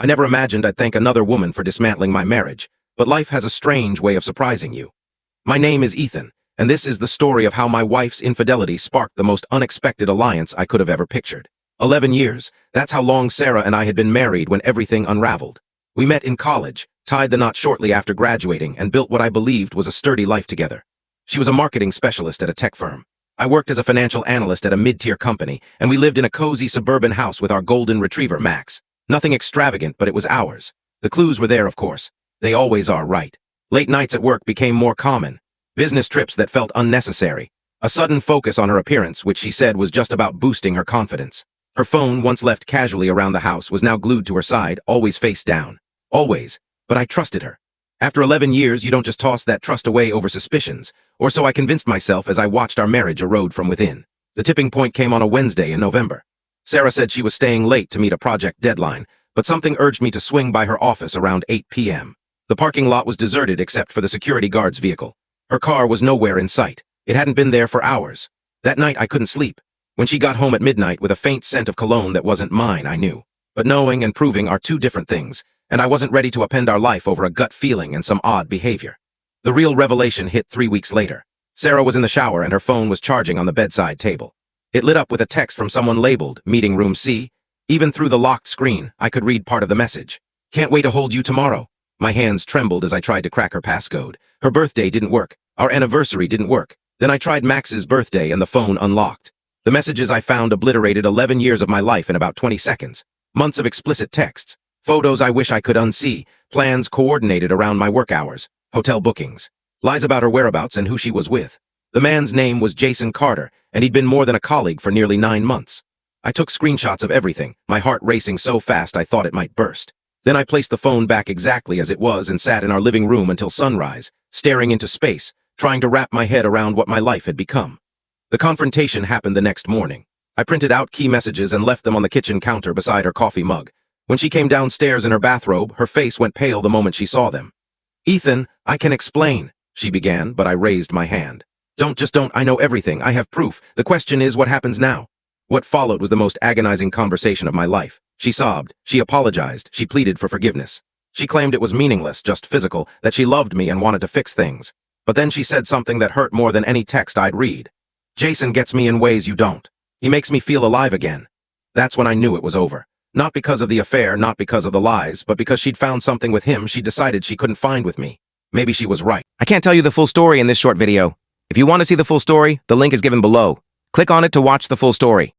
I never imagined I'd thank another woman for dismantling my marriage, but life has a strange way of surprising you. My name is Ethan, and this is the story of how my wife's infidelity sparked the most unexpected alliance I could have ever pictured. 11 years, that's how long Sarah and I had been married when everything unraveled. We met in college, tied the knot shortly after graduating, and built what I believed was a sturdy life together. She was a marketing specialist at a tech firm. I worked as a financial analyst at a mid-tier company, and we lived in a cozy suburban house with our golden retriever, Max. Nothing extravagant, but it was ours. The clues were there, of course. They always are, right? Late nights at work became more common. Business trips that felt unnecessary. A sudden focus on her appearance, which she said was just about boosting her confidence. Her phone, once left casually around the house, was now glued to her side, always face down. Always. But I trusted her. After 11 years, you don't just toss that trust away over suspicions, or so I convinced myself as I watched our marriage erode from within. The tipping point came on a Wednesday in November. Sarah said she was staying late to meet a project deadline, but something urged me to swing by her office around 8 p.m. The parking lot was deserted except for the security guard's vehicle. Her car was nowhere in sight. It hadn't been there for hours. That night I couldn't sleep. When she got home at midnight with a faint scent of cologne that wasn't mine, I knew. But knowing and proving are two different things, and I wasn't ready to upend our life over a gut feeling and some odd behavior. The real revelation hit 3 weeks later. Sarah was in the shower and her phone was charging on the bedside table. It lit up with a text from someone labeled Meeting Room C. Even through the locked screen, I could read part of the message. Can't wait to hold you tomorrow. My hands trembled as I tried to crack her passcode. Her birthday didn't work. Our anniversary didn't work. Then I tried Max's birthday and the phone unlocked. The messages I found obliterated 11 years of my life in about 20 seconds. Months of explicit texts. Photos I wish I could unsee. Plans coordinated around my work hours. Hotel bookings. Lies about her whereabouts and who she was with. The man's name was Jason Carter, and he'd been more than a colleague for nearly 9 months. I took screenshots of everything, my heart racing so fast I thought it might burst. Then I placed the phone back exactly as it was and sat in our living room until sunrise, staring into space, trying to wrap my head around what my life had become. The confrontation happened the next morning. I printed out key messages and left them on the kitchen counter beside her coffee mug. When she came downstairs in her bathrobe, her face went pale the moment she saw them. "Ethan, I can explain," she began, but I raised my hand. Don't, I know everything, I have proof. The question is, what happens now?" What followed was the most agonizing conversation of my life. She sobbed, she apologized, she pleaded for forgiveness. She claimed it was meaningless, just physical, that she loved me and wanted to fix things. But then she said something that hurt more than any text I'd read. "Jason gets me in ways you don't. He makes me feel alive again." That's when I knew it was over. Not because of the affair, not because of the lies, but because she'd found something with him she decided she couldn't find with me. Maybe she was right. I can't tell you the full story in this short video. If you want to see the full story, the link is given below. Click on it to watch the full story.